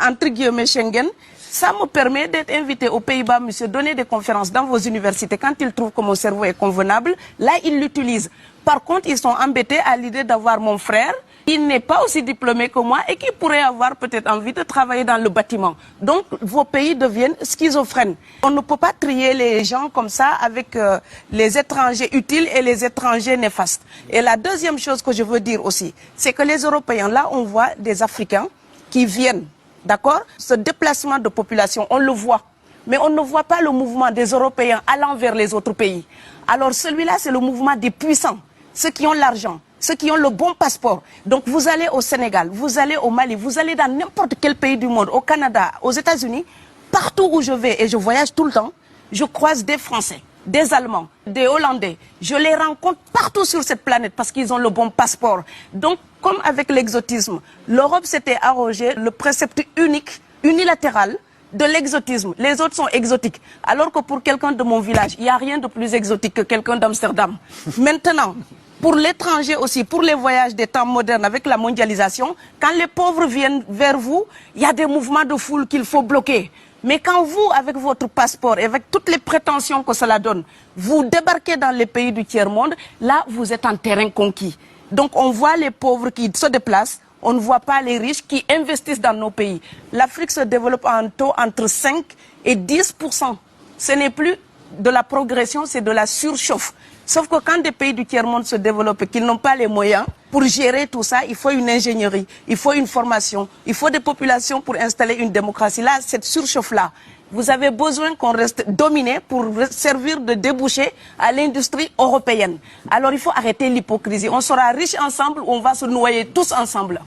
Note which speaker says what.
Speaker 1: entre guillemets Schengen, ça me permet d'être invité aux Pays-Bas, monsieur, donner des conférences dans vos universités. Quand ils trouvent que mon cerveau est convenable, là, ils l'utilisent. Par contre, ils sont embêtés à l'idée d'avoir mon frère, qui n'est pas aussi diplômé que moi et qui pourrait avoir peut-être envie de travailler dans le bâtiment. Donc, vos pays deviennent schizophrènes. On ne peut pas trier les gens comme ça avec les étrangers utiles et les étrangers néfastes. Et la deuxième chose que je veux dire aussi, c'est que les Européens, là, on voit des Africains qui viennent. D'accord? Ce déplacement de population, on le voit. Mais on ne voit pas le mouvement des Européens allant vers les autres pays. Alors celui-là, c'est le mouvement des puissants, ceux qui ont l'argent, ceux qui ont le bon passeport. Donc vous allez au Sénégal, vous allez au Mali, vous allez dans n'importe quel pays du monde, au Canada, aux États-Unis, partout où je vais, et je voyage tout le temps, je croise des Français, des Allemands, des Hollandais. Je les rencontre partout sur cette planète parce qu'ils ont le bon passeport. Donc, comme avec l'exotisme, l'Europe s'était arrogé le précepte unique, unilatéral, de l'exotisme. Les autres sont exotiques. Alors que pour quelqu'un de mon village, il n'y a rien de plus exotique que quelqu'un d'Amsterdam. Maintenant, pour l'étranger aussi, pour les voyages des temps modernes avec la mondialisation, quand les pauvres viennent vers vous, il y a des mouvements de foule qu'il faut bloquer. Mais quand vous, avec votre passeport et avec toutes les prétentions que cela donne, vous débarquez dans les pays du tiers-monde, là, vous êtes en terrain conquis. Donc, on voit les pauvres qui se déplacent, on ne voit pas les riches qui investissent dans nos pays. L'Afrique se développe en taux entre 5 et 10%. Ce n'est plus de la progression, c'est de la surchauffe. Sauf que quand des pays du tiers-monde se développent et qu'ils n'ont pas les moyens pour gérer tout ça, il faut une ingénierie, il faut une formation, il faut des populations pour installer une démocratie. Là, cette surchauffe-là, vous avez besoin qu'on reste dominé pour servir de débouché à l'industrie européenne. Alors il faut arrêter l'hypocrisie. On sera riches ensemble ou on va se noyer tous ensemble.